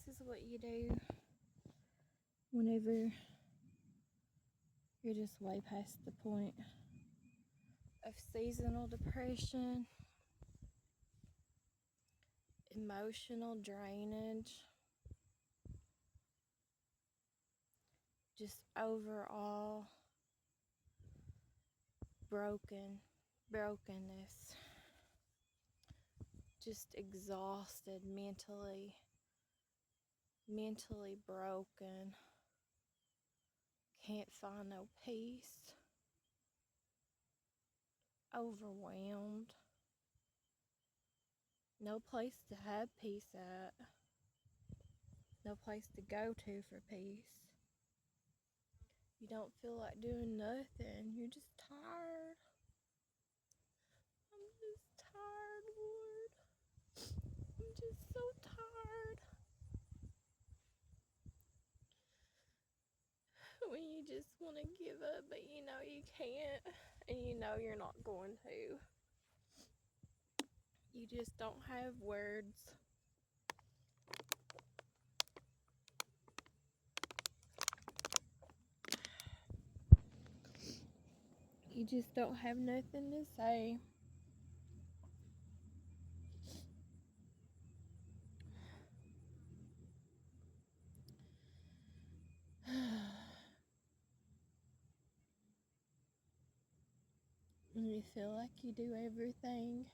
this is what you do whenever you're just way past the point of seasonal depression, emotional drainage, just overall brokenness, just exhausted, mentally broken, can't find no peace, overwhelmed, no place to have peace at, no place to go to for peace. You don't feel like doing nothing. You're just tired. I'm just tired, Lord. I'm just so tired. When you just want to give up, but you know you can't, and you know you're not going to. You just don't have words. You just don't have nothing to say. And you feel like you do everything.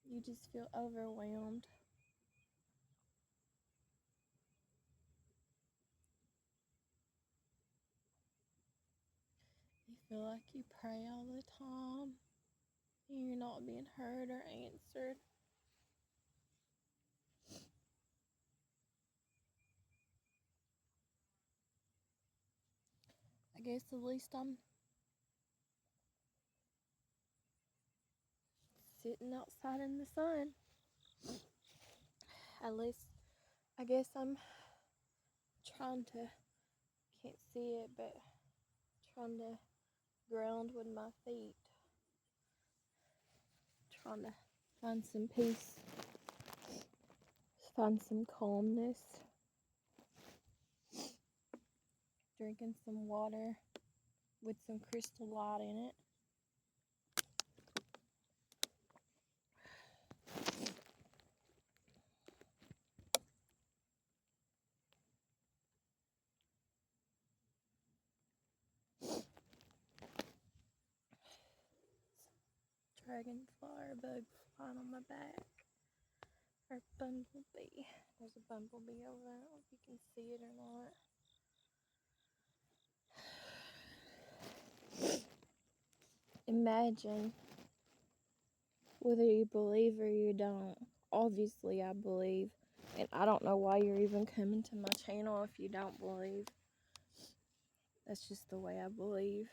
You just feel overwhelmed. You feel like you pray all the time. And you're not being heard or answered. I guess at least I'm sitting outside in the sun. At least I guess I'm trying to, can't see it, but trying to ground with my feet. Trying to find some peace, find some calmness. Drinking some water with some crystal light in it. Dragonfly or bug flying on my back. Or bumblebee. There's a bumblebee over there. I don't know if you can see it or not. Imagine, whether you believe or you don't. Obviously I believe. And I don't know why you're even coming to my channel if you don't believe. That's just the way I believe.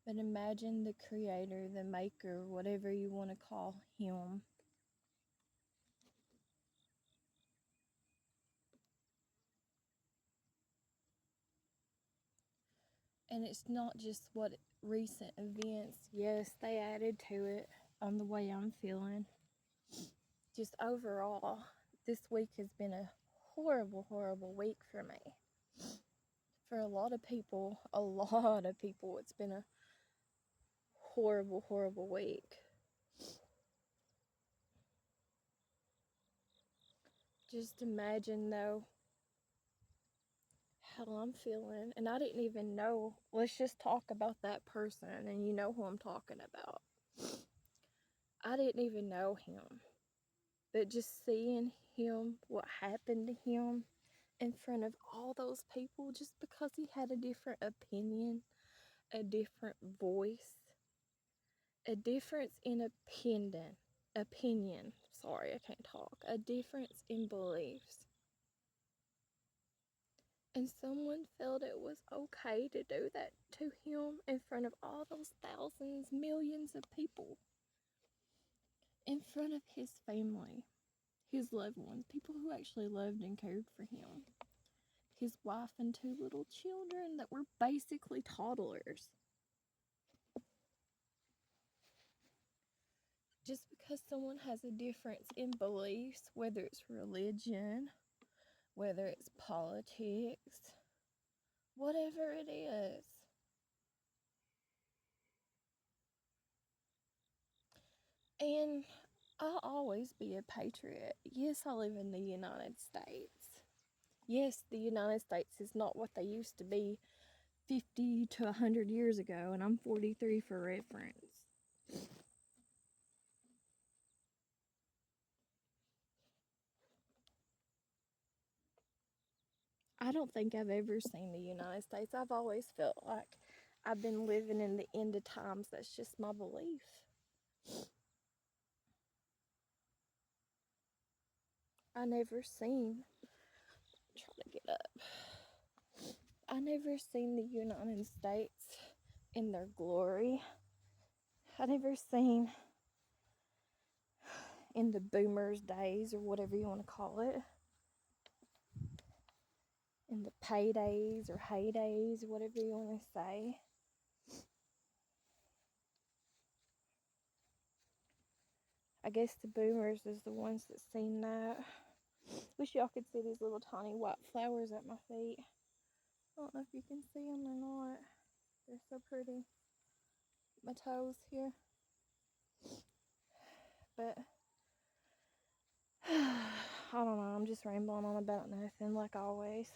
But imagine the creator, the maker, whatever you want to call him. And it's not just what recent events, yes, they added to it on the way I'm feeling. Just overall, this week has been a horrible, horrible week for me. For a lot of people, it's been a horrible, horrible week. Just imagine, though, how I'm feeling. And I didn't even know. Let's just talk about that person, and you know who I'm talking about. I didn't even know him. But just seeing him, what happened to him in front of all those people, just because he had a different opinion, a different voice, a difference in opinion, sorry, I can't talk, a difference in beliefs. And someone felt it was okay to do that to him in front of all those thousands, millions of people. In front of his family, his loved ones, people who actually loved and cared for him. His wife and 2 little children that were basically toddlers. Just because someone has a difference in beliefs, whether it's religion, whether it's politics, whatever it is. And I'll always be a patriot. Yes, I live in the United States. Yes, the United States is not what they used to be 50 to 100 years ago, and I'm 43 for reference. I don't think I've ever seen the United States. I've always felt like I've been living in the end of times. That's just my belief. I never seen, I'm trying to get up. I never seen the United States in their glory. I never seen in the boomers' days, or whatever you want to call it, in the paydays or heydays, whatever you want to say. I guess the boomers is the ones that seen that. Wish y'all could see these little tiny white flowers at my feet. I don't know if you can see them or not. They're so pretty. My toes here. But I don't know. I'm just rambling on about nothing like always.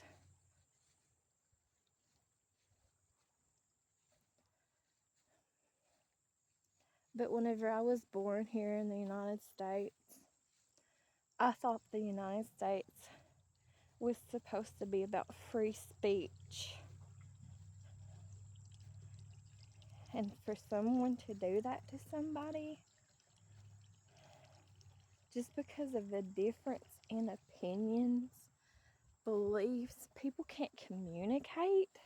But whenever I was born here in the United States, I thought the United States was supposed to be about free speech. And for someone to do that to somebody, just because of the difference in opinions, beliefs, people can't communicate.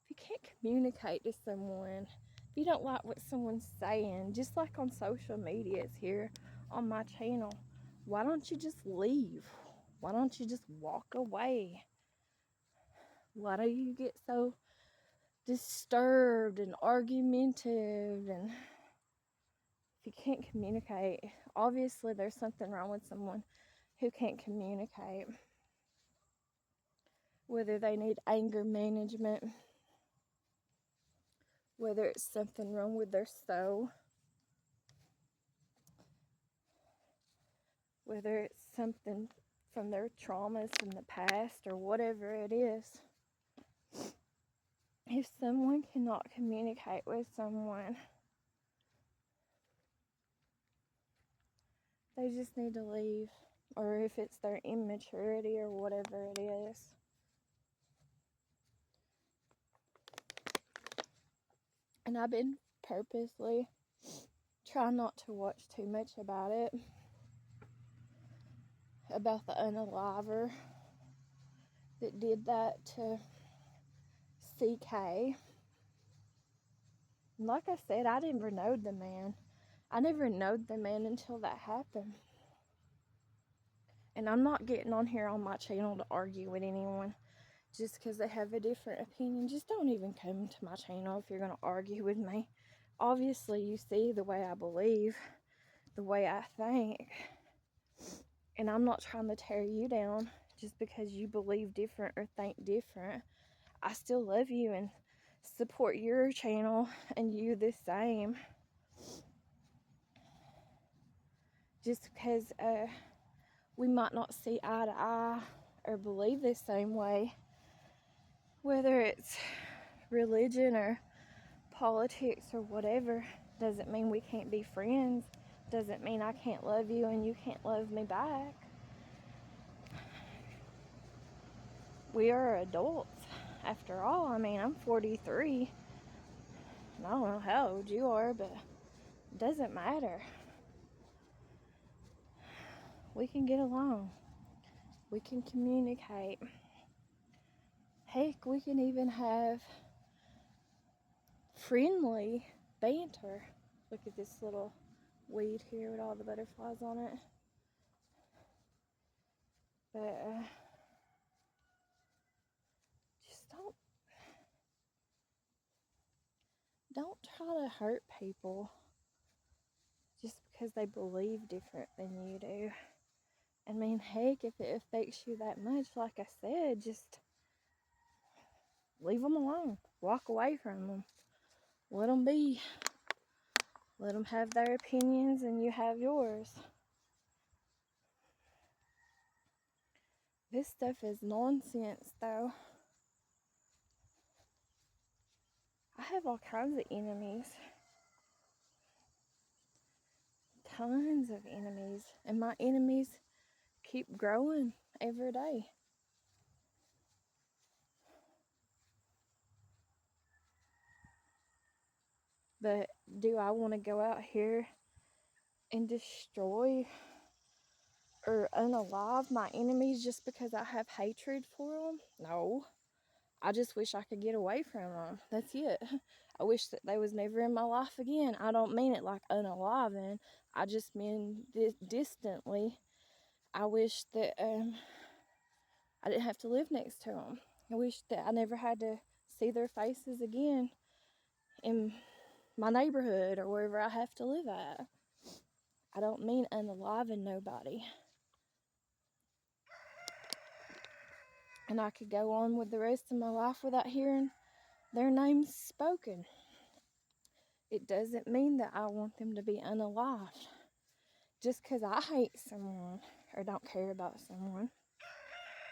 If you can't communicate to someone, if you don't like what someone's saying, just like on social media, it's here on my channel, why don't you just leave? Why don't you just walk away? Why do you get so disturbed and argumentative? And if you can't communicate, obviously there's something wrong with someone who can't communicate. Whether they need anger management, whether it's something wrong with their soul, whether it's something from their traumas from the past, or whatever it is. If someone cannot communicate with someone, they just need to leave. Or if it's their immaturity or whatever it is. And I've been purposely trying not to watch too much about it. About the unaliver that did that to CK. And like I said, I never knowed the man. I never knowed the man until that happened. And I'm not getting on here on my channel to argue with anyone just because they have a different opinion. Just don't even come to my channel if you're going to argue with me. Obviously, you see the way I believe, the way I think. And I'm not trying to tear you down just because you believe different or think different. I still love you and support your channel and you the same. Just because we might not see eye to eye or believe the same way, whether it's religion or politics or whatever, doesn't mean we can't be friends. Doesn't mean I can't love you and you can't love me back. We are adults after all. I mean, I'm 43. And I don't know how old you are, but it doesn't matter. We can get along. We can communicate. Heck, we can even have friendly banter. Look at this little weed here with all the butterflies on it. But just don't try to hurt people just because they believe different than you do. I mean, heck, if it affects you that much, like I said, just leave them alone. Walk away from them. Let them be. Let them have their opinions and you have yours. This stuff is nonsense, though. I have all kinds of enemies. Tons of enemies. And my enemies keep growing every day. But do I want to go out here and destroy or unalive my enemies just because I have hatred for them? No. I just wish I could get away from them. That's it. I wish that they was never in my life again. I don't mean it like unaliving. I just mean distantly. I wish that I didn't have to live next to them. I wish that I never had to see their faces again in my neighborhood or wherever I have to live at. I don't mean unaliving nobody. And I could go on with the rest of my life without hearing their names spoken. It doesn't mean that I want them to be unalived. Just because I hate someone or don't care about someone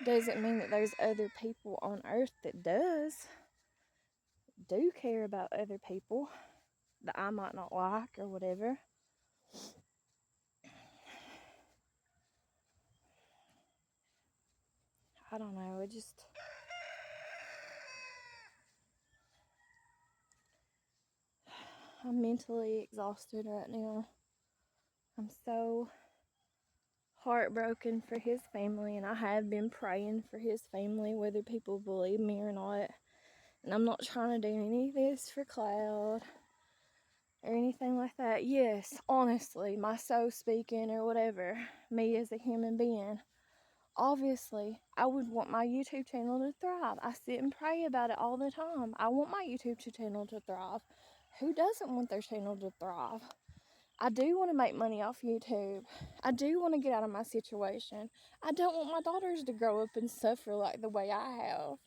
doesn't mean that there's other people on earth that do care about other people that I might not like or whatever. I don't know, I'm mentally exhausted right now. I'm so heartbroken for his family, and I have been praying for his family, whether people believe me or not. And I'm not trying to do any of this for cloud or anything like that. Yes, honestly, my soul speaking or whatever, me as a human being, obviously, I would want my YouTube channel to thrive. I sit and pray about it all the time. I want my YouTube channel to thrive. Who doesn't want their channel to thrive? I do want to make money off YouTube. I do want to get out of my situation. I don't want my daughters to grow up and suffer like the way I have.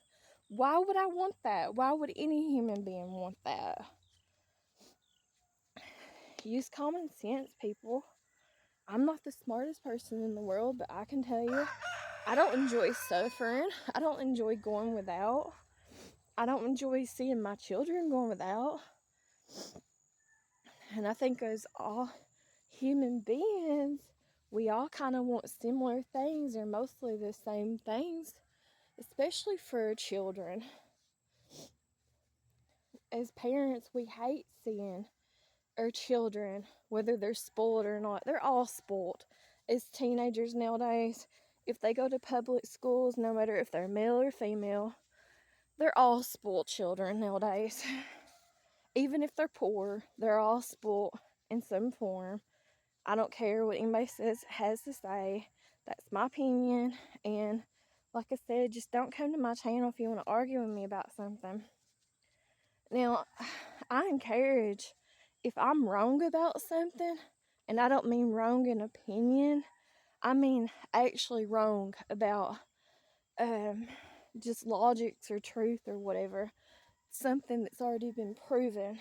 Why would I want that? Why would any human being want that? Use common sense, people. I'm not the smartest person in the world, but I can tell you, I don't enjoy suffering. I don't enjoy going without. I don't enjoy seeing my children going without. And I think as all human beings, we all kind of want similar things or mostly the same things, especially for children. As parents, we hate seeing our children, whether they're spoiled or not. They're all spoiled. As teenagers nowadays, if they go to public schools, no matter if they're male or female, they're all spoiled children nowadays. Even if they're poor, they're all spoiled in some form. I don't care what anybody has to say. That's my opinion. And like I said, just don't come to my channel if you want to argue with me about something. Now, I encourage, if I'm wrong about something, and I don't mean wrong in opinion, I mean actually wrong about just logics or truth or whatever, something that's already been proven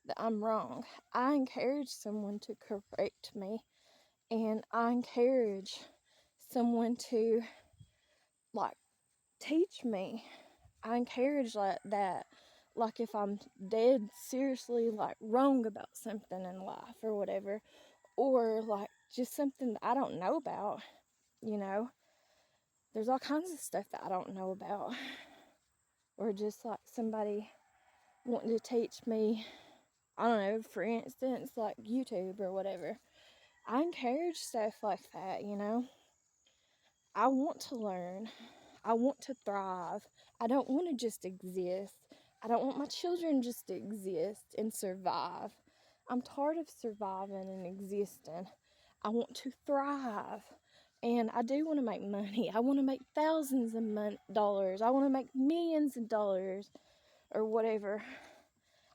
that I'm wrong. I encourage someone to correct me, and I encourage someone to like teach me. I encourage like that. Like if I'm dead seriously like wrong about something in life or whatever, or like just something that I don't know about, you know. There's all kinds of stuff that I don't know about. Or just like somebody wanting to teach me, I don't know, for instance, like YouTube or whatever. I encourage stuff like that, you know. I want to learn. I want to thrive. I don't want to just exist. I don't want my children just to exist and survive. I'm tired of surviving and existing. I want to thrive. And I do want to make money. I want to make thousands of dollars. I want to make millions of dollars or whatever.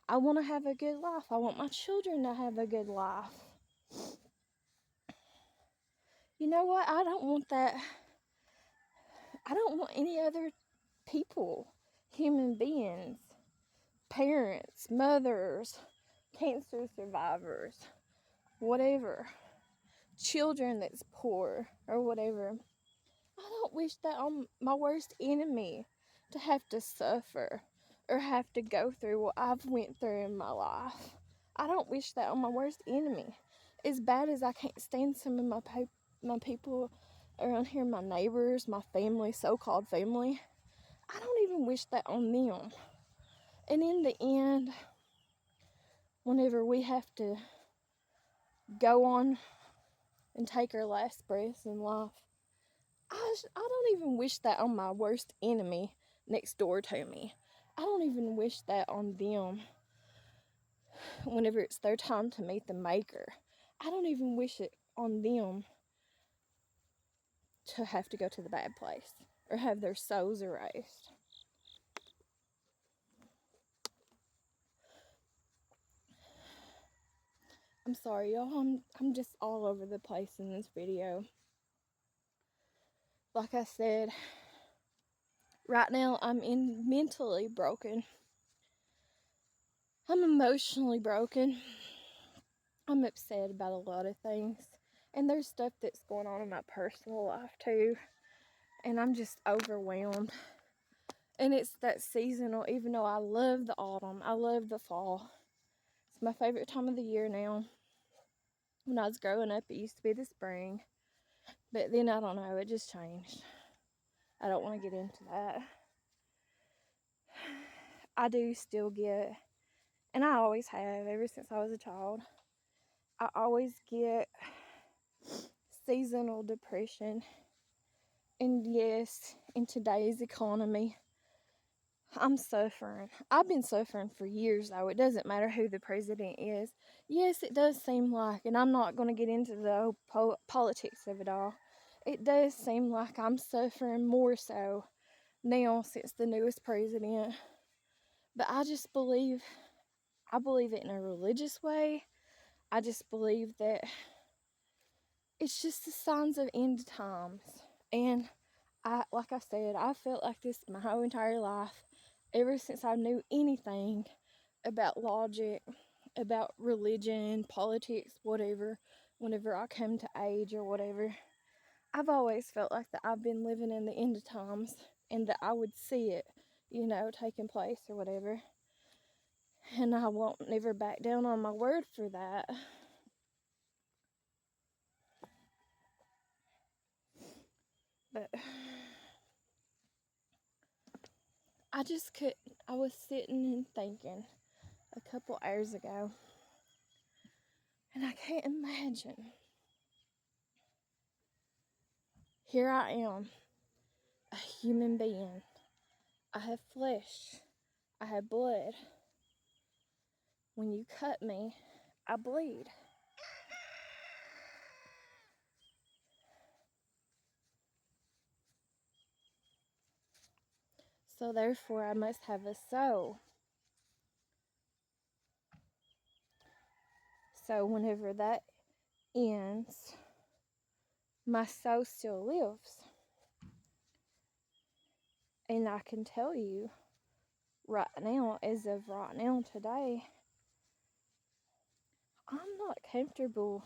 I want to have a good life. I want my children to have a good life. You know what? I don't want that. I don't want any other people, human beings, parents, mothers, cancer survivors, whatever, children that's poor or whatever. I don't wish that on my worst enemy to have to suffer or have to go through what I've went through in my life. I don't wish that on my worst enemy. As bad as I can't stand some of my people around here, my neighbors, my family, so-called family, I don't even wish that on them. And in the end, whenever we have to go on and take our last breaths in life, I don't even wish that on my worst enemy next door to me. I don't even wish that on them whenever it's their time to meet the Maker. I don't even wish it on them to have to go to the bad place or have their souls erased. I'm sorry, y'all. I'm just all over the place in this video. Like I said, right now I'm mentally broken. I'm emotionally broken. I'm upset about a lot of things. And there's stuff that's going on in my personal life too. And I'm just overwhelmed. And it's that seasonal, even though I love the autumn, I love the fall. It's my favorite time of the year now. When I was growing up, it used to be the spring. But then, I don't know, it just changed. I don't want to get into that. I do still get, and I always have, ever since I was a child, I always get seasonal depression. And yes, in today's economy, I'm suffering. I've been suffering for years, though. It doesn't matter who the president is. Yes, it does seem like, and I'm not going to get into the politics of it all. It does seem like I'm suffering more so now since the newest president. But I believe it in a religious way. I just believe that it's just the signs of end times. And like I said, I felt like this my whole entire life. Ever since I knew anything about logic, about religion, politics, whatever, whenever I come to age or whatever, I've always felt like that I've been living in the end of times and that I would see it, taking place or whatever. And I won't never back down on my word for that. But I was sitting and thinking a couple hours ago, and I can't imagine. Here I am, a human being. I have flesh. I have blood. When you cut me, I bleed. So therefore, I must have a soul. So whenever that ends, my soul still lives. And I can tell you right now, as of right now, today, I'm not comfortable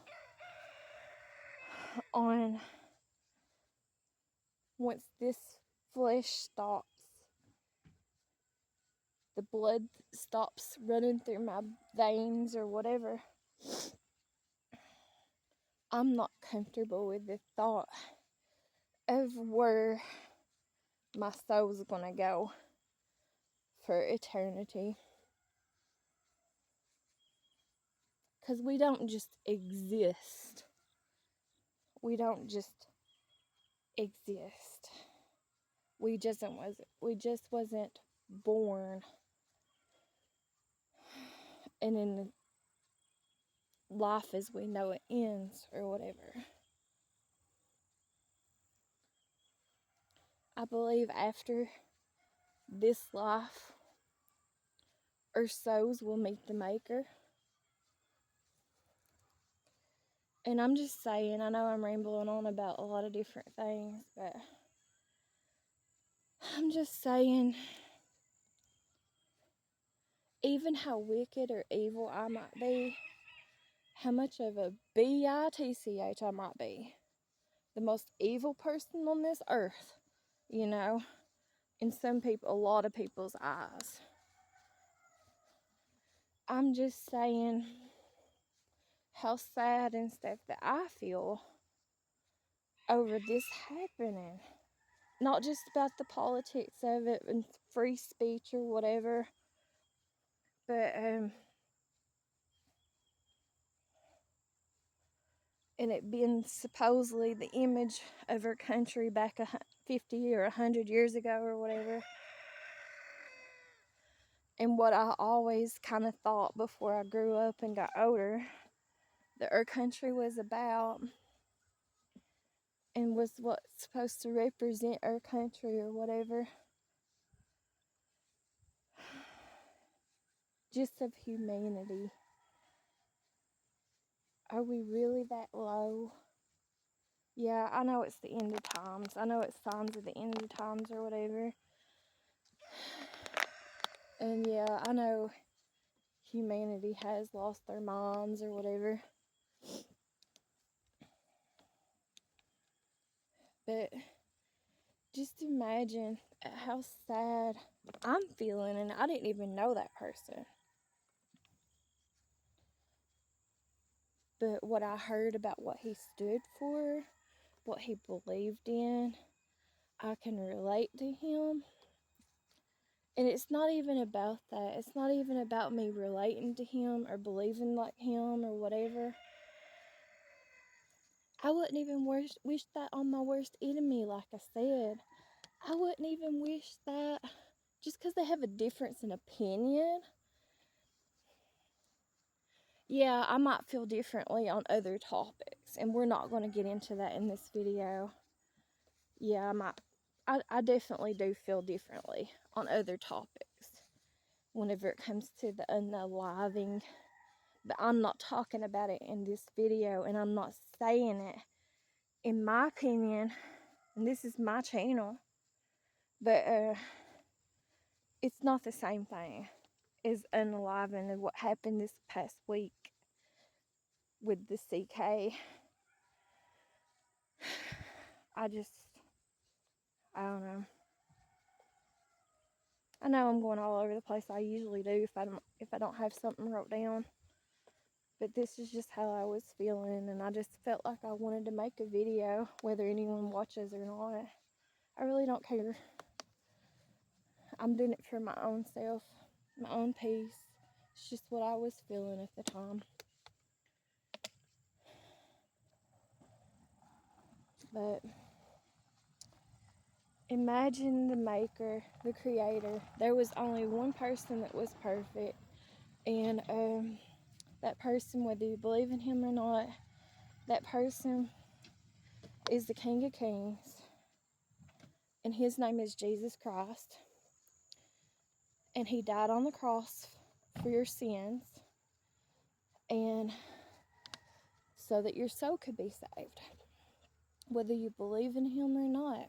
on once this flesh stops, the blood stops running through my veins or whatever. I'm not comfortable with the thought of where my soul's gonna go for eternity. Because we don't just exist. We don't just exist. We just wasn't born and then life as we know it ends or whatever. I believe after this life, our souls will meet the Maker. And I'm just saying, I know I'm rambling on about a lot of different things, but I'm just saying, even how wicked or evil I might be, how much of a bitch I might be, the most evil person on this earth, you know, in some people, a lot of people's eyes. I'm just saying how sad and stuff that I feel over this happening. Not just about the politics of it and free speech or whatever, but and it being supposedly the image of our country back 50 or 100 years ago or whatever. And what I always kind of thought before I grew up and got older, that our country was about and was what's supposed to represent our country or whatever, just of humanity. Are we really that low? Yeah, I know it's the end of times. I know it's signs of the end of times or whatever. And yeah, I know humanity has lost their minds or whatever. But just imagine how sad I'm feeling, and I didn't even know that person. But what I heard about what he stood for, what he believed in, I can relate to him. And it's not even about that. It's not even about me relating to him or believing like him or whatever. I wouldn't even wish that on my worst enemy, like I said. I wouldn't even wish that just because they have a difference in opinion. Yeah, I might feel differently on other topics, and we're not going to get into that in this video. Yeah, I definitely do feel differently on other topics whenever it comes to the unaliving, but I'm not talking about it in this video, and I'm not saying it. In my opinion, and this is my channel, but it's not the same thing as unaliving and what happened this past week with the CK. I don't know. I know I'm going all over the place. I usually do if I don't have something wrote down. But this is just how I was feeling, and I just felt like I wanted to make a video, whether anyone watches or not. I really don't care. I'm doing it for my own self, my own peace. It's just what I was feeling at the time. But imagine the maker, the creator. There was only one person that was perfect, and that person, whether you believe in him or not, that person is the King of Kings, and his name is Jesus Christ, and he died on the cross for your sins, and so that your soul could be saved, whether you believe in him or not.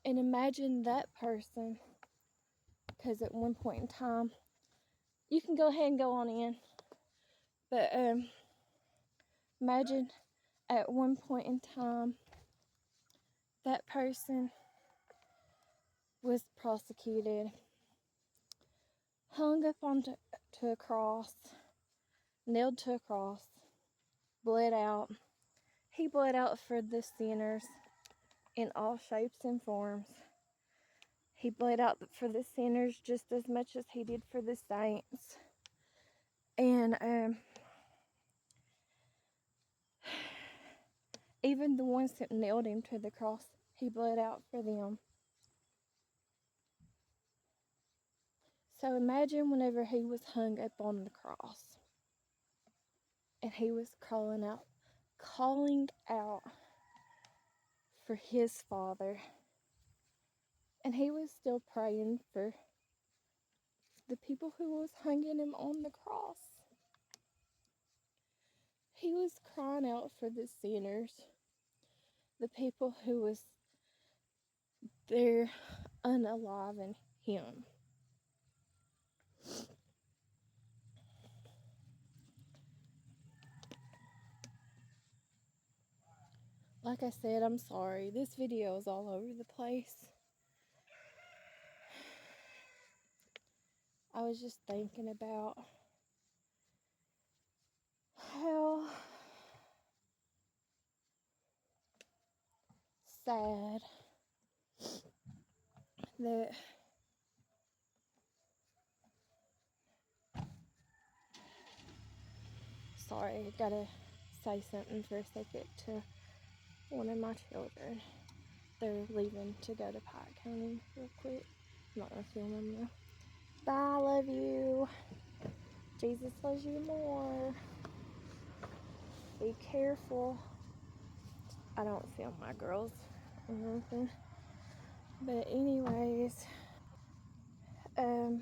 And imagine that person, because at one point in time, you can go ahead and go on in, but imagine at one point in time, that person was prosecuted, hung up onto a cross, nailed to a cross, bled out. He bled out for the sinners in all shapes and forms. He bled out for the sinners just as much as he did for the saints. And even the ones that nailed him to the cross, he bled out for them. So imagine whenever he was hung up on the cross, and he was calling out for his Father. And he was still praying for the people who was hanging him on the cross. He was crying out for the sinners, the people who was there unaliving him. Like I said, I'm sorry. This video is all over the place. I was just thinking about how sad that sorry, I gotta say something for a second to one of my children. They're leaving to go to Pike County real quick. I'm not gonna film them though. Bye, love you. Jesus loves you more. Be careful. I don't film my girls or nothing. But anyways, we'll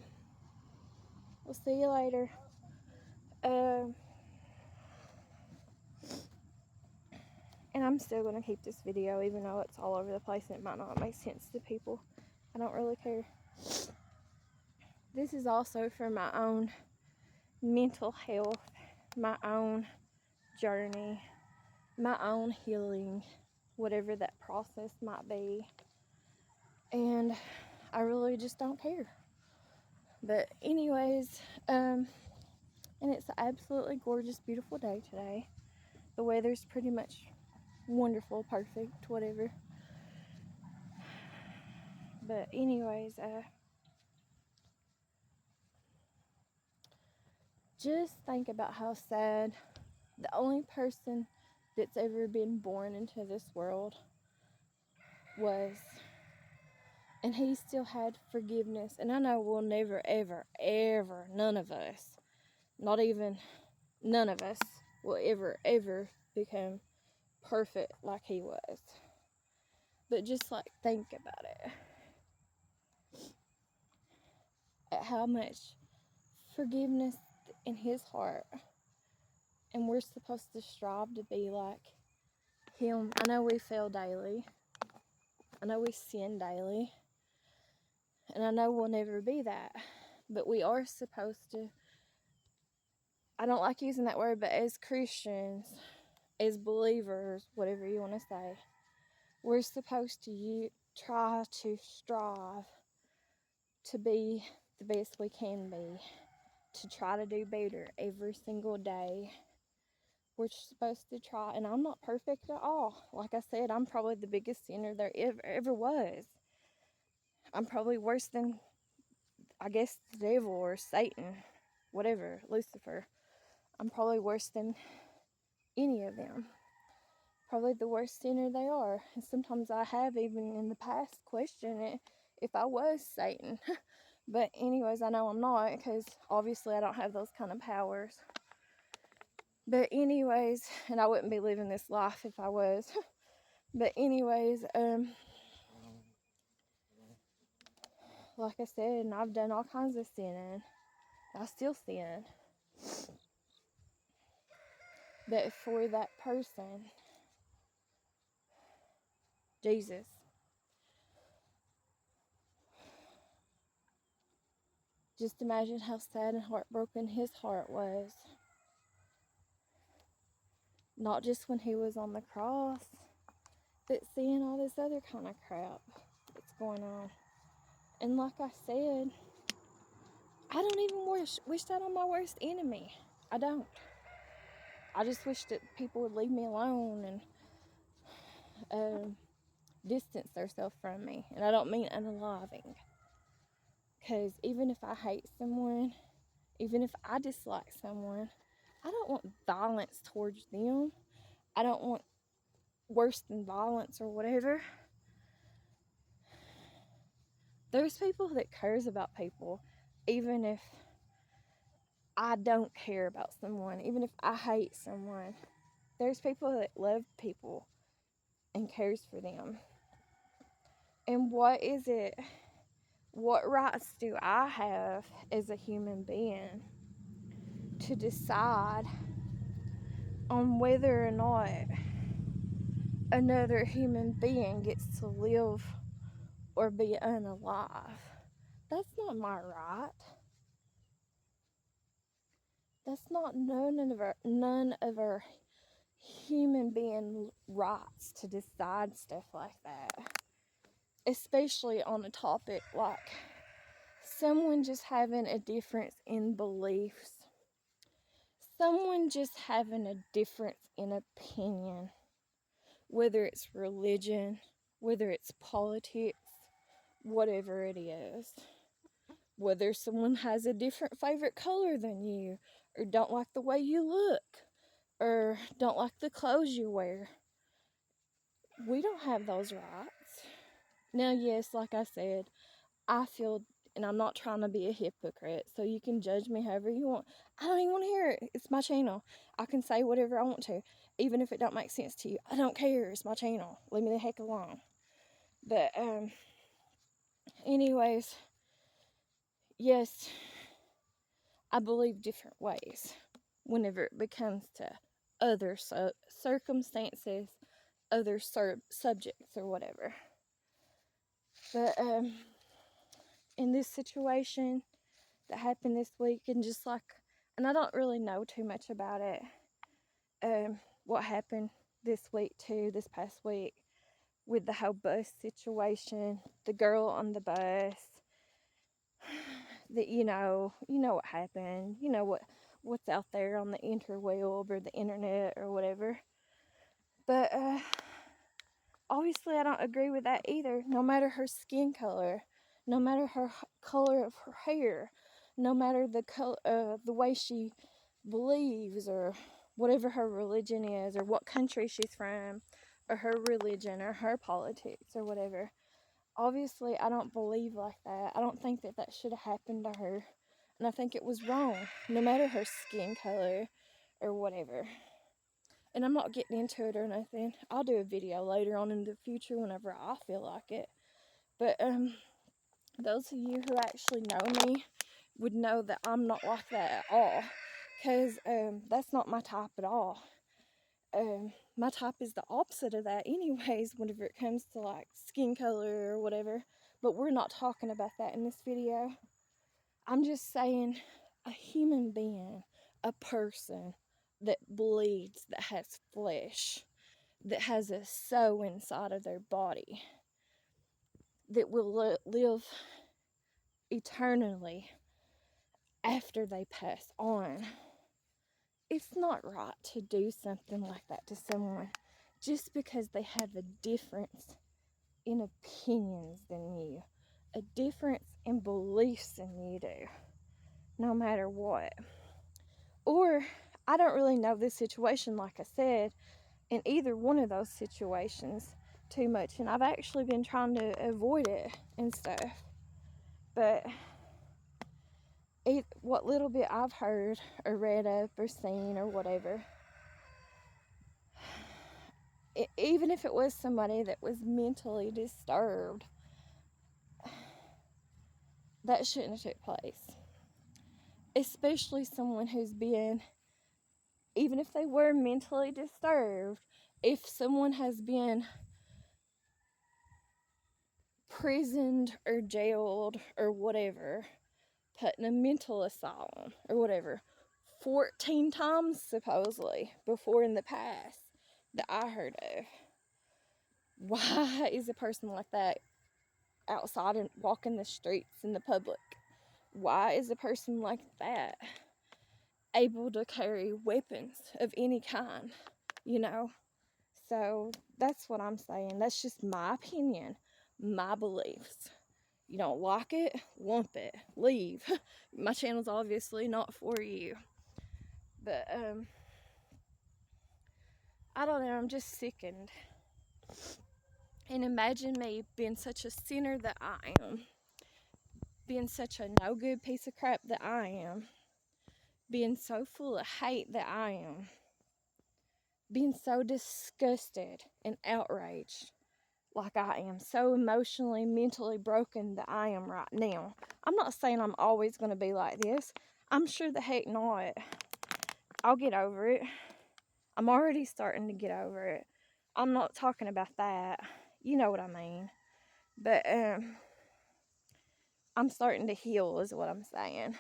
see you later. And I'm still going to keep this video even though it's all over the place and it might not make sense to people. I don't really care. This is also for my own mental health, my own journey, my own healing, whatever that process might be. And I really just don't care. But anyways, and it's an absolutely gorgeous, beautiful day today. The weather's pretty much wonderful, perfect, whatever. But anyways, just think about how sad the only person that's ever been born into this world was, and he still had forgiveness. And I know we'll never, ever, ever, none of us, not even none of us will ever, ever become perfect like he was. But just like think about it, at how much forgiveness in his heart, and we're supposed to strive to be like him. I know we fail daily, I know we sin daily, and I know we'll never be that, but we are supposed to, I don't like using that word, but as Christians, as believers, whatever you want to say, we're supposed to try to strive to be the best we can be, to try to do better every single day. We're supposed to try, and I'm not perfect at all. Like I said, I'm probably the biggest sinner there ever was. I'm probably worse than, I guess, the devil or Satan, whatever, Lucifer. I'm probably worse than any of them. Probably the worst sinner they are. And sometimes I have even in the past questioned it if I was Satan. But anyways, I know I'm not, because obviously I don't have those kind of powers. But anyways, and I wouldn't be living this life if I was. But anyways, like I said, and I've done all kinds of sinning. I still sin. But for that person, Jesus, just imagine how sad and heartbroken his heart was. Not just when he was on the cross, but seeing all this other kind of crap that's going on. And like I said, I don't even wish that on my worst enemy. I don't. I just wish that people would leave me alone and distance themselves from me. And I don't mean unaliving. Because even if I hate someone, even if I dislike someone, I don't want violence towards them. I don't want worse than violence or whatever. There's people that cares about people, even if I don't care about someone, even if I hate someone. There's people that love people and cares for them. And what is it What rights do I have as a human being to decide on whether or not another human being gets to live or be unalive? That's not my right. That's not none of our human being rights to decide stuff like that. Especially on a topic like someone just having a difference in beliefs. Someone just having a difference in opinion. Whether it's religion, whether it's politics, whatever it is. Whether someone has a different favorite color than you, or don't like the way you look, or don't like the clothes you wear. We don't have those rights. Now, yes, like I said, I feel, and I'm not trying to be a hypocrite, so you can judge me however you want. I don't even want to hear it. It's my channel. I can say whatever I want to, even if it don't make sense to you. I don't care. It's my channel. Leave me the heck alone. But, anyways, yes, I believe different ways whenever it becomes to other circumstances, other subjects, or whatever. But, in this situation that happened this week, and I don't really know too much about it, what happened this past week, with the whole bus situation, the girl on the bus, that you know what happened, what's out there on the interweb or the internet or whatever. But obviously I don't agree with that either. No matter her skin color, no matter her color of her hair, no matter the way she believes, or whatever her religion is, or what country she's from, or her religion, or her politics, or whatever. Obviously, I don't believe like that. I don't think that should have happened to her. And I think it was wrong, no matter her skin color or whatever. And I'm not getting into it or nothing. I'll do a video later on in the future whenever I feel like it. But those of you who actually know me would know that I'm not like that at all. Because that's not my type at all. My type is the opposite of that anyways, whenever it comes to like skin color or whatever. But we're not talking about that in this video. I'm just saying a human being, a person that bleeds, that has flesh, that has a soul inside of their body, that will live eternally after they pass on. It's not right to do something like that to someone just because they have a difference in opinions than you, a difference in beliefs than you do, no matter what. Or, I don't really know this situation, like I said, in either one of those situations too much, and I've actually been trying to avoid it and stuff. But what little bit I've heard or read up or seen or whatever, even if it was somebody that was mentally disturbed, that shouldn't have took place. Especially someone who's been, even if they were mentally disturbed, if someone has been prisoned or jailed or whatever, put in a mental asylum or whatever, 14 times supposedly before in the past that I heard of. Why is a person like that outside and walking the streets in the public? Why is a person like that able to carry weapons of any kind, So that's what I'm saying. That's just my opinion, my beliefs. You don't like it, lump it, leave. My channel's obviously not for you. But, I don't know, I'm just sickened. And imagine me being such a sinner that I am, being such a no good piece of crap that I am, being so full of hate that I am, being so disgusted and outraged like I am, so emotionally, mentally broken that I am right now. I'm not saying I'm always going to be like this. I'm sure the heck not. I'll get over it. I'm already starting to get over it. I'm not talking about that. You know what I mean. But I'm starting to heal is what I'm saying.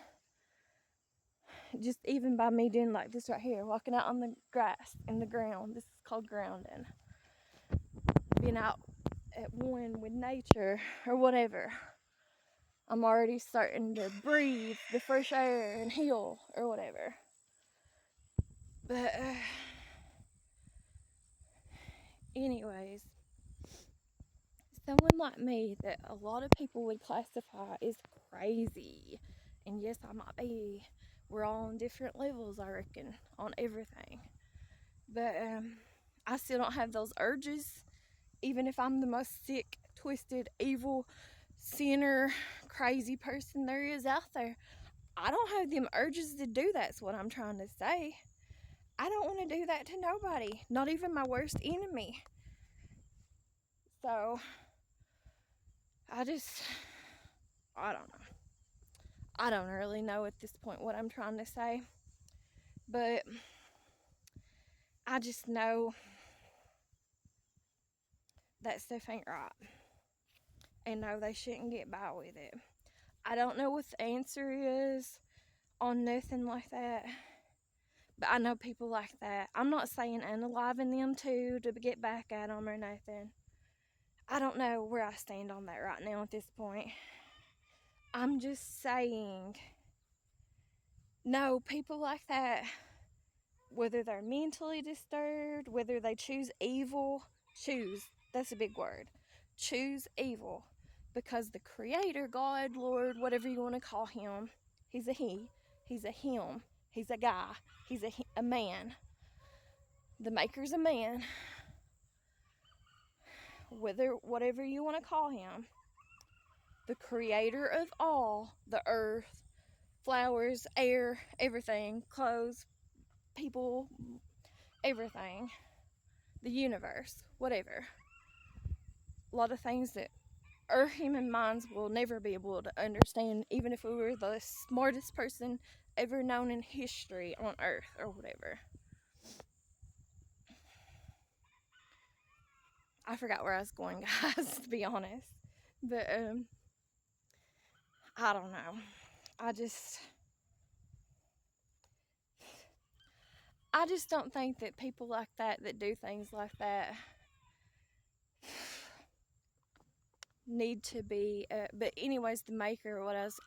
Just even by me doing like this right here, walking out on the grass in the ground. This is called grounding. Being out at one with nature or whatever. I'm already starting to breathe the fresh air and heal or whatever. But anyways, someone like me that a lot of people would classify as crazy, and yes, I might be. We're all on different levels, I reckon, on everything. But I still don't have those urges, even if I'm the most sick, twisted, evil, sinner, crazy person there is out there. I don't have them urges to do that's what I'm trying to say. I don't want to do that to nobody, not even my worst enemy. So, I don't know. I don't really know at this point what I'm trying to say. But I just know that stuff ain't right. And no, they shouldn't get by with it. I don't know what the answer is on nothing like that. But I know people like that. I'm not saying unaliving them too to get back at them or nothing. I don't know where I stand on that right now at this point. I'm just saying, no, people like that, whether they're mentally disturbed, whether they choose evil, that's a big word, choose evil, because the Creator, God, Lord, whatever you want to call him, he's a he, he's a him, he's a guy, he's a man. The Maker's a man. Whatever you want to call him, the Creator of all, the earth, flowers, air, everything, clothes, people, everything, the universe, whatever. A lot of things that our human minds will never be able to understand, even if we were the smartest person ever known in history on earth or whatever. I forgot where I was going, guys, to be honest. But I don't know. I just don't think that people like that do things like that need to be. But anyways, the Maker, what I was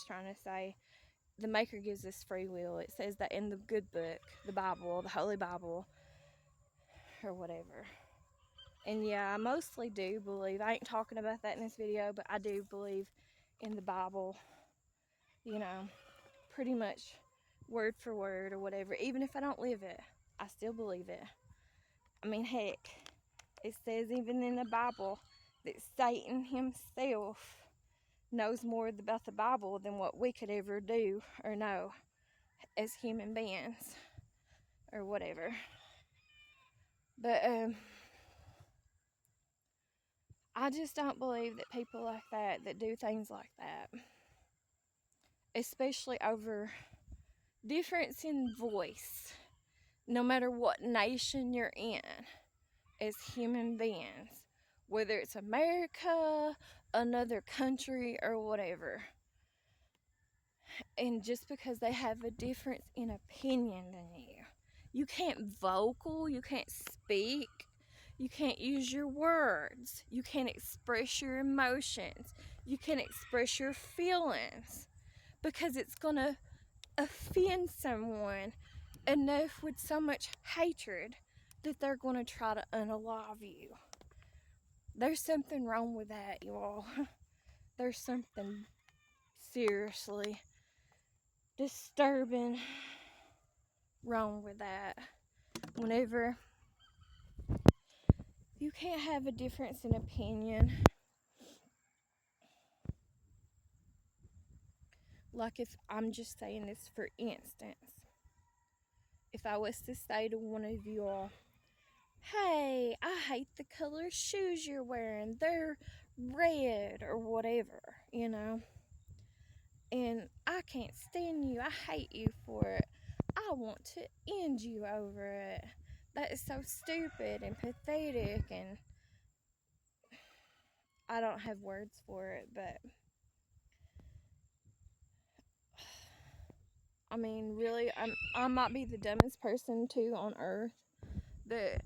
trying to say, the Maker gives us free will. It says that in the good book, the Bible, the Holy Bible, or whatever. And yeah, I mostly do believe, I ain't talking about that in this video, but I do believe in the Bible, you know, pretty much word for word or whatever. Even if I don't live it, I still believe it. I mean, heck, it says even in the Bible that Satan himself knows more about the Bible than what we could ever do or know as human beings or whatever. But I just don't believe that people like that do things like that, especially over difference in voice, no matter what nation you're in, as human beings, whether it's America, another country, or whatever. And just because they have a difference in opinion than you can't vocal, you can't speak, you can't use your words, you can't express your emotions, you can't express your feelings, because it's gonna offend someone enough with so much hatred that they're gonna try to unalive you. There's something wrong with that, you all. There's something seriously disturbing wrong with that. Whenever you can't have a difference in opinion, like if I'm just saying this for instance, if I was to say to one of you all, hey, I hate the color shoes you're wearing. They're red or whatever, you know. And I can't stand you. I hate you for it. I want to end you over it. That is so stupid and pathetic, and I don't have words for it, but I mean, really, I might be the dumbest person too on earth, but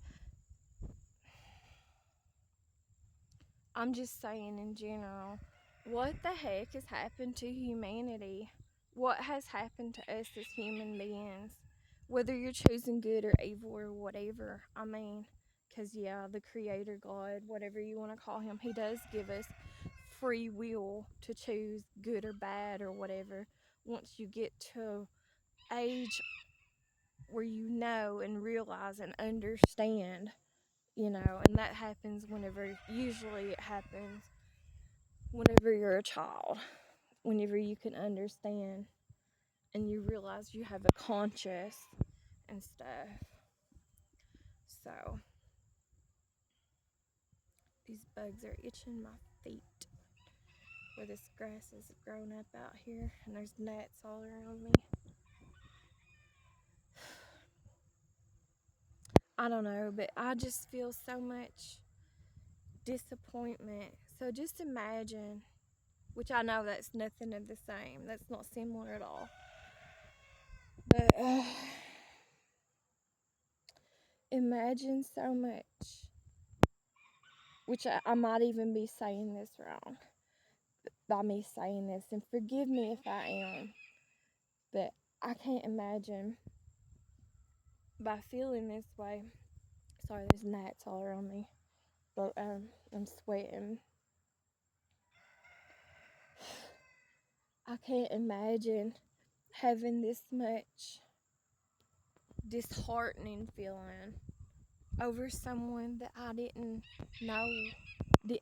I'm just saying in general, what the heck has happened to humanity? What has happened to us as human beings? Whether you're choosing good or evil or whatever, I mean, because yeah, the creator God, whatever you want to call him, he does give us free will to choose good or bad or whatever. Once you get to age where you know and realize and understand, you know, and that happens whenever, usually it happens whenever you're a child, whenever you can understand and you realize you have a conscience and stuff. So, these bugs are itching my feet where this grass is grown up out here, and there's gnats all around me. I don't know, but I just feel so much disappointment. So just imagine, which I know that's nothing of the same, that's not similar at all, but imagine so much, which I might even be saying this wrong by me saying this, and forgive me if I am, but I can't imagine by feeling this way. Sorry, there's gnats all around me, but I'm sweating. I can't imagine having this much disheartening feeling over someone that I didn't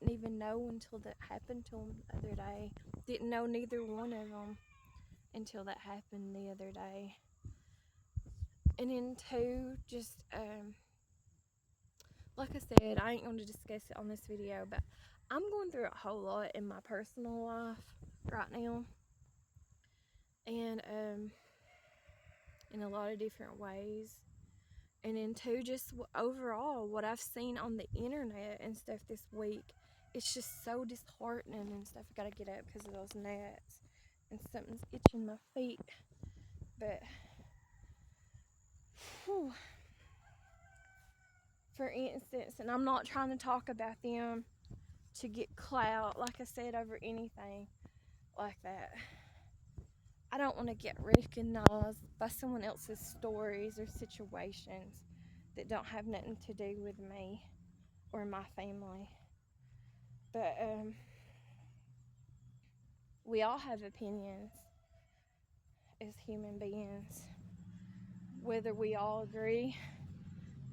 even know until that happened to them the other day. Didn't know neither one of them until that happened the other day. And then two, just like I said, I ain't going to discuss it on this video, but I'm going through a whole lot in my personal life right now, and in a lot of different ways. And then two, just overall, what I've seen on the internet and stuff this week, it's just so disheartening and stuff. I gotta get up because of those gnats, and something's itching my feet. But, whew, for instance, and I'm not trying to talk about them to get clout, like I said, over anything like that. I don't want to get recognized by someone else's stories or situations that don't have nothing to do with me or my family. But we all have opinions as human beings. Whether we all agree,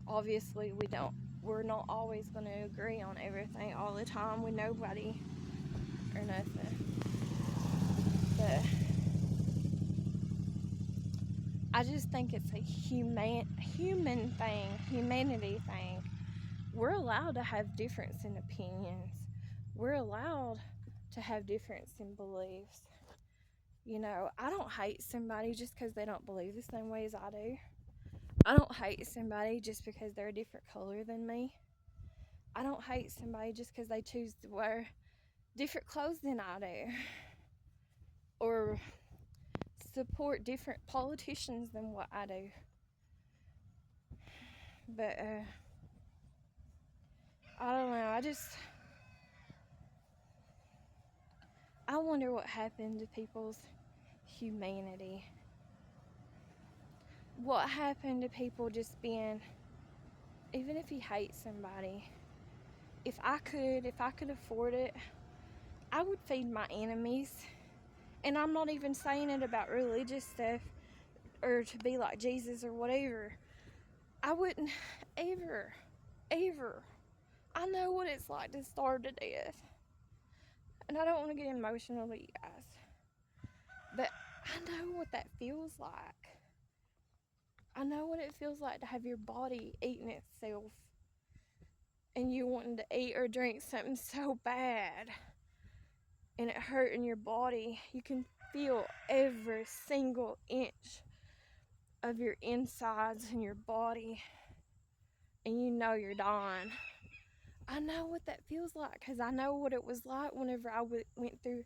obviously we don't. We're not always going to agree on everything all the time with nobody or nothing. But I just think it's a human thing, humanity thing. We're allowed to have difference in opinions. We're allowed to have difference in beliefs. You know, I don't hate somebody just because they don't believe the same way as I do. I don't hate somebody just because they're a different color than me. I don't hate somebody just because they choose to wear different clothes than I do, or support different politicians than what I do. But I don't know. I wonder what happened to people's humanity. What happened to people just being, even if you hate somebody, if I could afford it, I would feed my enemies. And I'm not even saying it about religious stuff or to be like Jesus or whatever. I wouldn't ever. I know what it's like to starve to death. And I don't want to get emotional with you guys, but I know what that feels like. I know what it feels like to have your body eating itself and you wanting to eat or drink something so bad and it hurting your body. You can feel every single inch of your insides and your body, and you know you're dying. I know what that feels like, because I know what it was like whenever I went through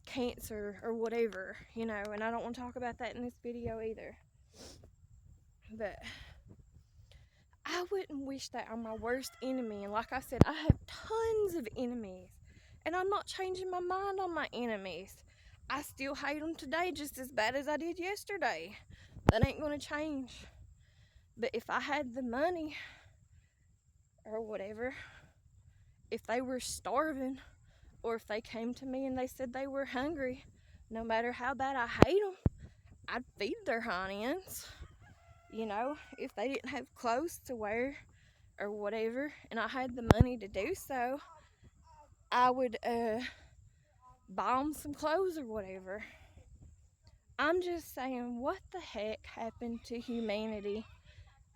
cancer or whatever, you know, and I don't want to talk about that in this video either. But I wouldn't wish that on my worst enemy. And like I said, I have tons of enemies, and I'm not changing my mind on my enemies. I still hate them today just as bad as I did yesterday. That ain't going to change. But if I had the money or whatever, if they were starving, or if they came to me and they said they were hungry, no matter how bad I hate them, I'd feed their hind-ends. You know, if they didn't have clothes to wear or whatever, and I had the money to do so, I would buy them some clothes or whatever. I'm just saying, what the heck happened to humanity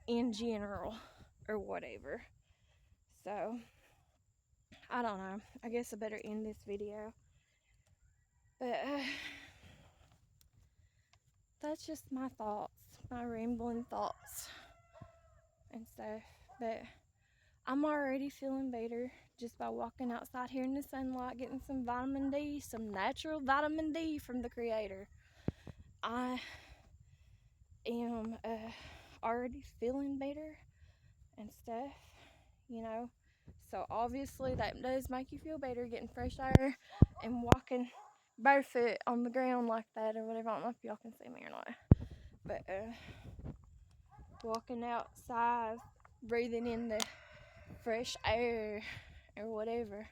in general or whatever? So, I don't know. I guess I better end this video. But, that's just my thoughts, my rambling thoughts and stuff. But I'm already feeling better just by walking outside here in the sunlight, getting some vitamin D, some natural vitamin D from the Creator. I am already feeling better and stuff, you know. So obviously that does make you feel better, getting fresh air and walking barefoot on the ground like that or whatever. I don't know if y'all can see me or not. But walking outside, breathing in the fresh air or whatever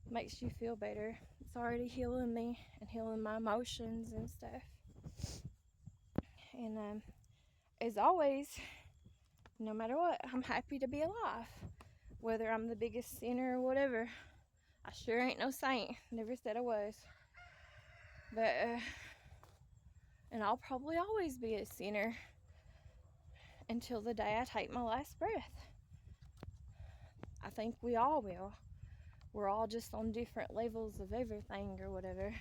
makes you feel better. It's already healing me and healing my emotions and stuff. And as always, no matter what, I'm happy to be alive. Whether I'm the biggest sinner or whatever, I sure ain't no saint. Never said I was. But, and I'll probably always be a sinner until the day I take my last breath. I think we all will. We're all just on different levels of everything or whatever.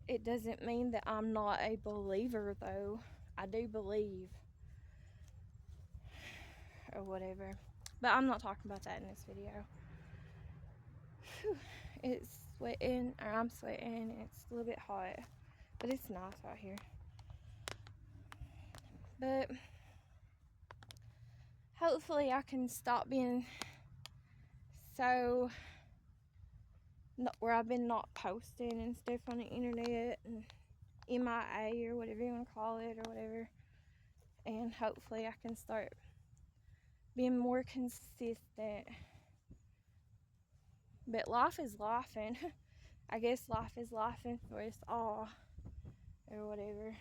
It doesn't mean that I'm not a believer, though. I do believe or whatever. But I'm not talking about that in this video. Whew. It's sweating, or I'm sweating. It's a little bit hot, but it's nice out here. But hopefully I can stop being so where I've been not posting and stuff on the internet and MIA or whatever you want to call it or whatever. And hopefully I can start being more consistent. But life is laughing. I guess life is laughing for us all or whatever.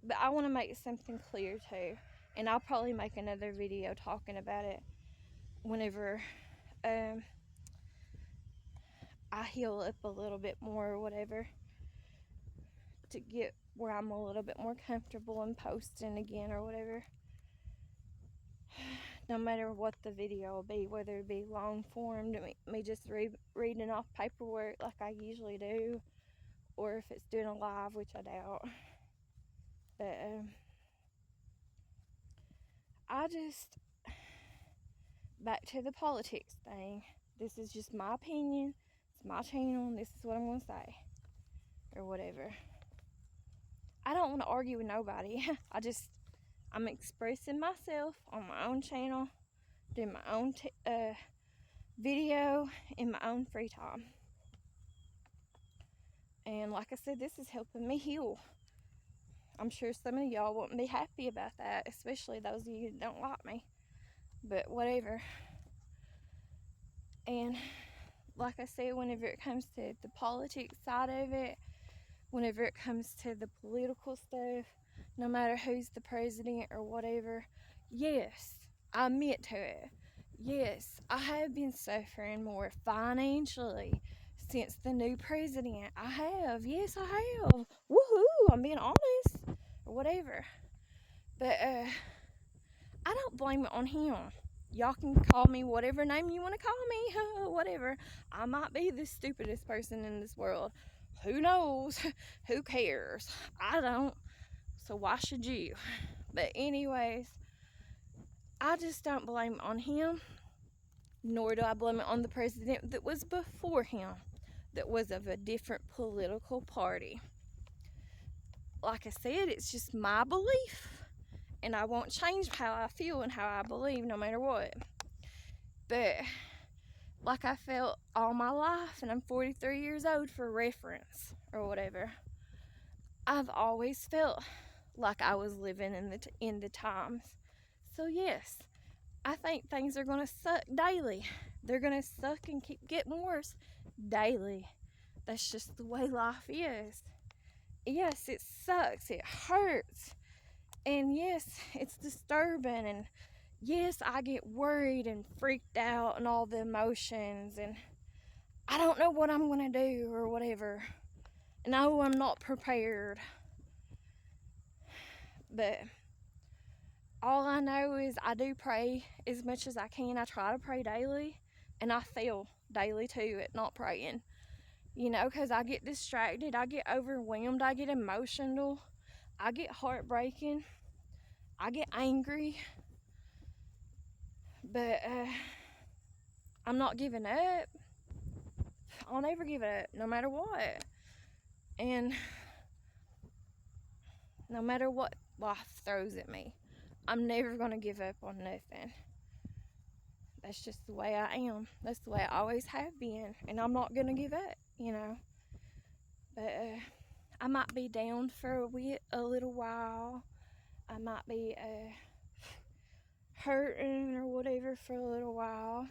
But I want to make something clear too. And I'll probably make another video talking about it whenever I heal up a little bit more or whatever, to get where I'm a little bit more comfortable in posting again or whatever. No matter what the video will be, whether it be long form, me just reading off paperwork like I usually do, or if it's doing a live, which I doubt. But I just, back to the politics thing. This is just my opinion. It's my channel, and this is what I'm going to say. Or whatever. I don't want to argue with nobody. I'm expressing myself on my own channel, doing my own video in my own free time. And like I said, this is helping me heal. I'm sure some of y'all wouldn't be happy about that, especially those of you who don't like me. But whatever. And like I said, whenever it comes to the politics side of it, whenever it comes to the political stuff, no matter who's the president or whatever, yes, I admit to it. Yes, I have been suffering more financially since the new president. I have. Yes, I have. Woohoo! I'm being honest. Or whatever. But I don't blame it on him. Y'all can call me whatever name you want to call me, whatever. I might be the stupidest person in this world. Who knows? Who cares? I don't. So why should you? But anyways, I just don't blame it on him, nor do I blame it on the president that was before him, that was of a different political party. Like I said, it's just my belief, and I won't change how I feel and how I believe no matter what. But like I felt all my life, and I'm 43 years old for reference or whatever, I've always felt like I was living in the times. So yes, I think things are gonna suck daily. They're gonna suck and keep getting worse daily. That's just the way life is. Yes, it sucks, it hurts, and yes, it's disturbing, and yes, I get worried and freaked out and all the emotions, and I don't know what I'm gonna do or whatever. No, I'm not prepared. But all I know is I do pray as much as I can. I try to pray daily, and I fail daily too at not praying. You know, because I get distracted, I get overwhelmed, I get emotional, I get heartbreaking, I get angry. But I'm not giving up. I'll never give up, no matter what. And no matter what life throws at me, I'm never going to give up on nothing. That's just the way I am. That's the way I always have been. And I'm not going to give up, you know. But I might be down for a little while. I might be hurting or whatever for a little while.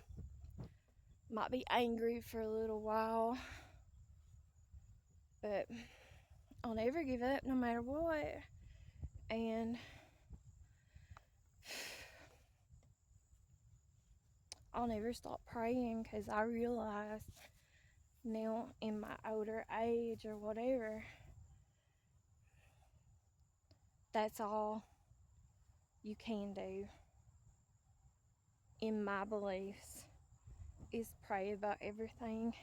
Might be angry for a little while. But I'll never give up no matter what. And I'll never stop praying, because I realize now in my older age or whatever, that's all you can do, in my beliefs, is pray about everything.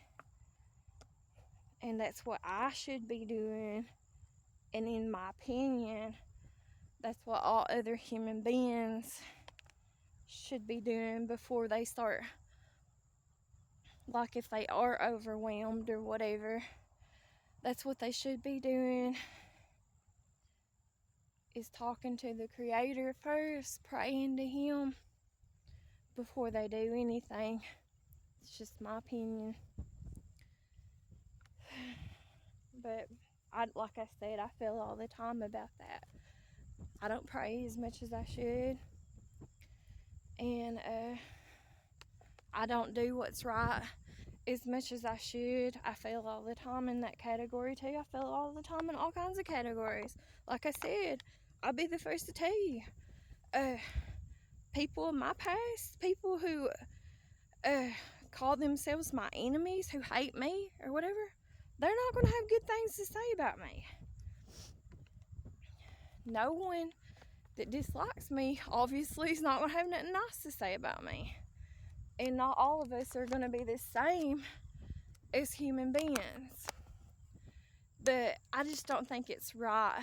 And that's what I should be doing. And in my opinion, that's what all other human beings should be doing before they start, like if they are overwhelmed or whatever, that's what they should be doing, is talking to the Creator first, praying to Him before they do anything. It's just my opinion. But like I said, I feel all the time about that. I don't pray as much as I should, and I don't do what's right as much as I should. I fail all the time in that category too. I fail all the time in all kinds of categories. Like I said, I'll be the first to tell you, people in my past, people who call themselves my enemies, who hate me or whatever, they're not going to have good things to say about me. No one that dislikes me obviously is not going to have nothing nice to say about me. And not all of us are going to be the same as human beings. But I just don't think it's right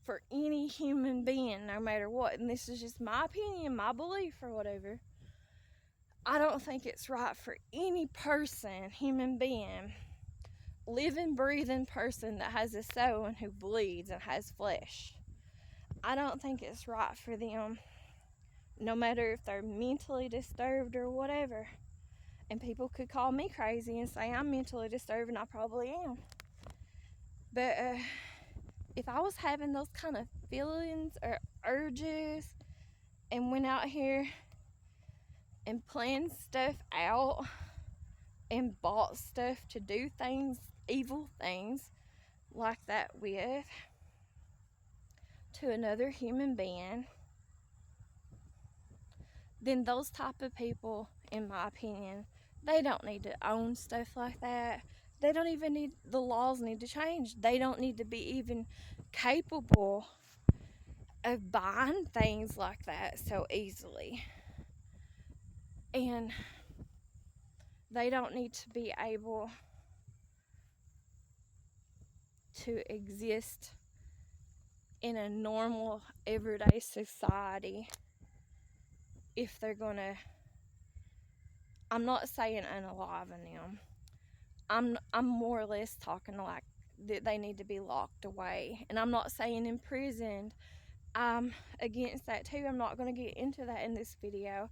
for any human being, no matter what, and this is just my opinion, my belief or whatever, I don't think it's right for any person, human being, living, breathing person that has a soul and who bleeds and has flesh, I don't think it's right for them, no matter if they're mentally disturbed or whatever. And people could call me crazy and say I'm mentally disturbed, and I probably am. But if I was having those kind of feelings or urges and went out here and planned stuff out and bought stuff to do things, evil things like that with, to another human being, then those type of people, in my opinion, they don't need to own stuff like that. They don't even need, the laws need to change. They don't need to be even capable of buying things like that so easily. And they don't need to be able to exist in a normal, everyday society if they're gonna, I'm not saying unaliven them. I'm more or less talking like that they need to be locked away. And I'm not saying imprisoned. I'm against that too. I'm not going to get into that in this video.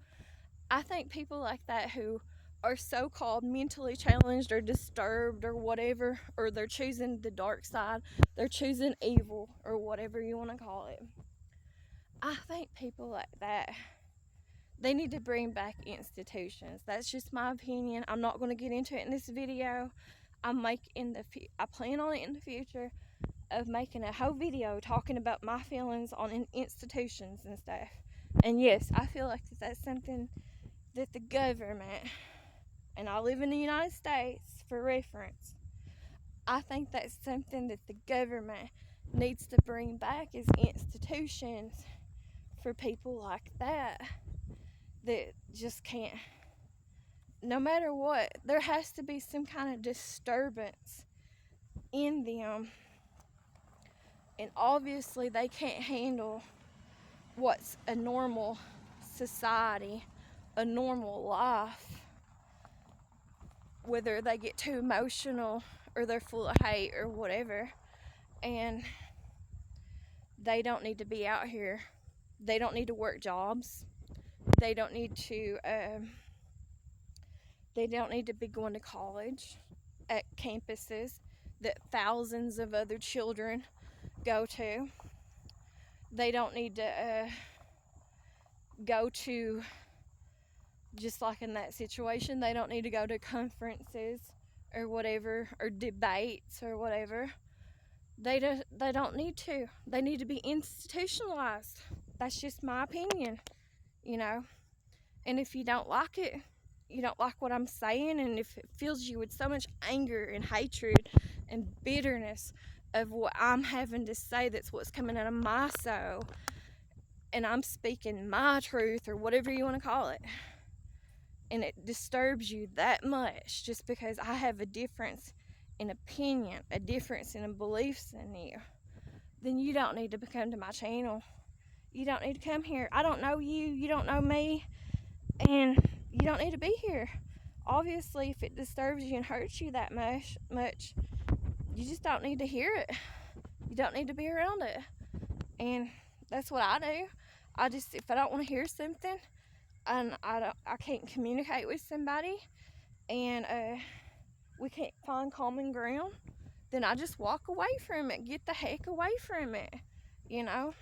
I think people like that who are so-called mentally challenged or disturbed or whatever, or they're choosing the dark side, they're choosing evil or whatever you want to call it. I think people like that, they need to bring back institutions. That's just my opinion. I'm not going to get into it in this video. I plan on it in the future of making a whole video talking about my feelings on institutions and stuff. And yes, I feel like that's something that the government, and I live in the United States for reference, I think that's something that the government needs to bring back is institutions for people like that just can't, no matter what, there has to be some kind of disturbance in them. And obviously they can't handle what's a normal society, a normal life, whether they get too emotional or they're full of hate or whatever. And they don't need to be out here. They don't need to work jobs. They don't need to be going to college at campuses that thousands of other children go to. They don't need to go to, just like in that situation, they don't need to go to conferences or whatever, or debates or whatever. They don't need to. They need to be institutionalized. That's just my opinion, you know. And if you don't like it, you don't like what I'm saying, and if it fills you with so much anger and hatred and bitterness of what I'm having to say, that's what's coming out of my soul, and I'm speaking my truth or whatever you want to call it, and it disturbs you that much just because I have a difference in opinion, a difference in beliefs than you, then you don't need to come to my channel. You don't need to come here. I don't know you, you don't know me, and you don't need to be here. Obviously, if it disturbs you and hurts you that much, you just don't need to hear it. You don't need to be around it. And that's what I do. If I don't want to hear something, and I can't communicate with somebody, and we can't find common ground, then I just walk away from it. Get the heck away from it, you know.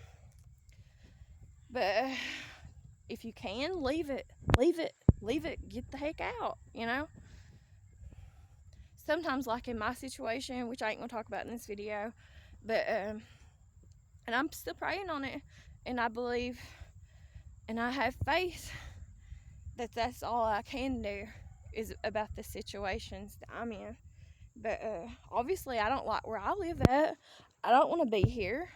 But if you can, leave it. Get the heck out, you know. Sometimes, like in my situation, which I ain't gonna talk about in this video, but and I'm still praying on it, and I believe and I have faith that that's all I can do is about the situations that I'm in. But obviously I don't like where I live at. I don't want to be here,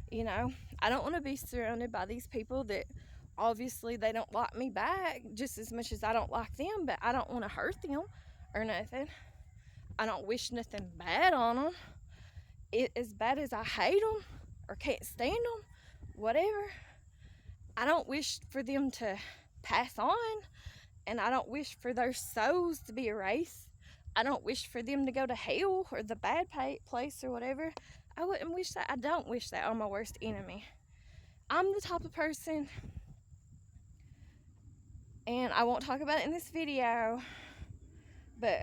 you know. I don't want to be surrounded by these people that obviously they don't like me back just as much as I don't like them, but I don't want to hurt them or nothing. I don't wish nothing bad on them. As bad as I hate them or can't stand them, whatever, I don't wish for them to pass on, and I don't wish for their souls to be erased. I don't wish for them to go to hell or the bad place or whatever. I wouldn't wish that. I don't wish that on my worst enemy. I'm the type of person, and I won't talk about it in this video, but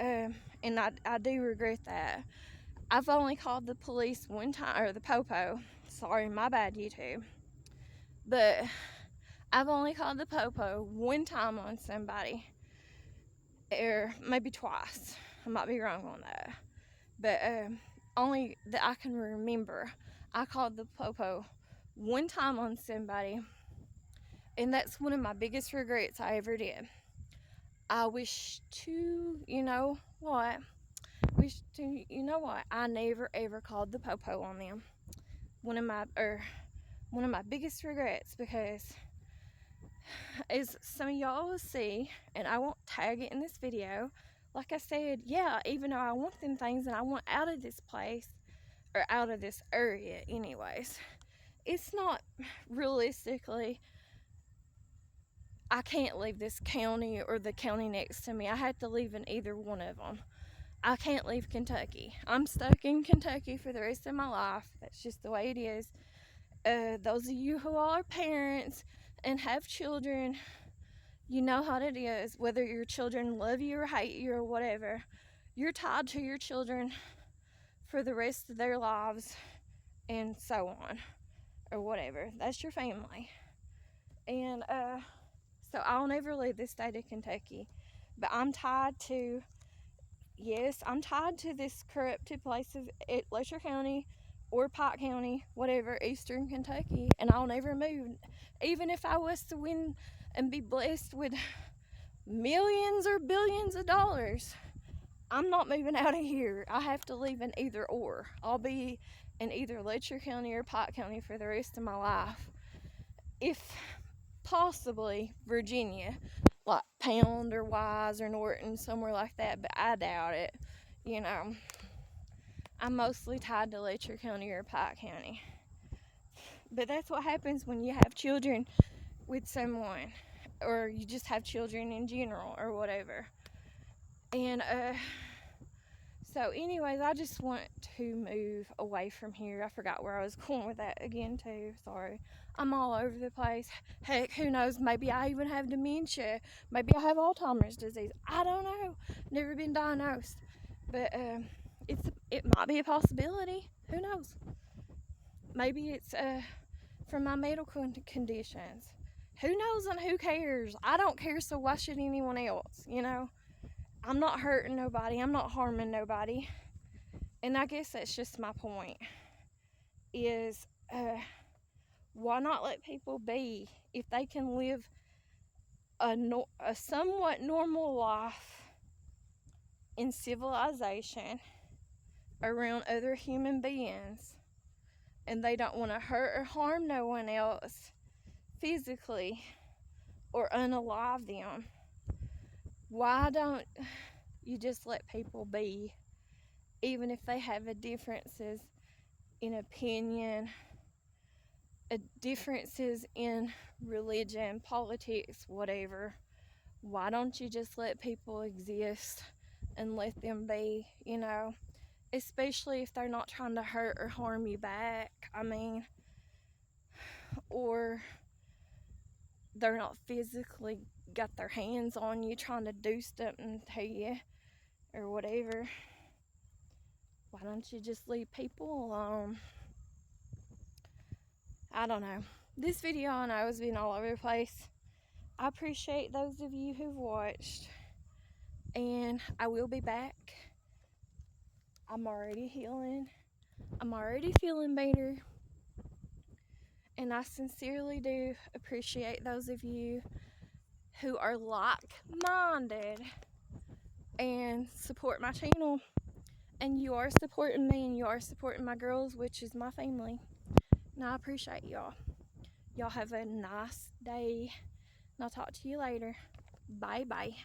and I do regret that. I've only called the police one time, or the Popo. Sorry, my bad, YouTube. But I've only called the Popo one time on somebody, or maybe twice. I might be wrong on that, but only that I can remember. I called the Popo one time on somebody, and that's one of my biggest regrets I ever did. I wish to, you know what? I never ever called the Popo on them. one of my biggest regrets, because as some of y'all will see, and I won't tag it in this video, like I said, yeah, even though I want them things and I want out of this place, or out of this area anyways, it's not realistically, I can't leave this county or the county next to me. I have to live in either one of them. I can't leave Kentucky. I'm stuck in Kentucky for the rest of my life. That's just the way it is. Those of you who are parents and have children, you know how it is. Whether your children love you or hate you or whatever, you're tied to your children for the rest of their lives, and so on, or whatever. That's your family. And so I'll never leave the state of Kentucky. But I'm tied to, yes, I'm tied to this corrupted place of Letcher County or Pike County, whatever, eastern Kentucky, and I'll never move. Even if I was to win and be blessed with millions or billions of dollars, I'm not moving out of here. I have to live in either or. I'll be in either Letcher County or Pike County for the rest of my life. If possibly Virginia, like Pound or Wise or Norton, somewhere like that, but I doubt it. You know, I'm mostly tied to Letcher County or Pike County. But that's what happens when you have children with someone, or you just have children in general, or whatever. And so anyways, I just want to move away from here. I forgot where I was going with that again too. Sorry. I'm all over the place. Heck, who knows? Maybe I even have dementia. Maybe I have Alzheimer's disease. I don't know. Never been diagnosed. But it might be a possibility. Who knows? Maybe it's from my medical conditions. Who knows and who cares? I don't care, so why should anyone else, you know? I'm not hurting nobody. I'm not harming nobody. And I guess that's just my point, is why not let people be if they can live a somewhat normal life in civilization around other human beings, and they don't want to hurt or harm no one else physically or unalive them. Why don't you just let people be, even if they have differences in opinion, differences in religion, politics, whatever? Why don't you just let people exist and let them be, you know? Especially if they're not trying to hurt or harm you back. I mean, or they're not physically got their hands on you trying to do something to you or whatever. Why don't you just leave people alone? I don't know. This video, I know, has been all over the place. I appreciate those of you who've watched, and I will be back. I'm already healing. I'm already feeling better. And I sincerely do appreciate those of you who are like-minded and support my channel. And you are supporting me, and you are supporting my girls, which is my family. And I appreciate y'all. Y'all have a nice day. And I'll talk to you later. Bye-bye.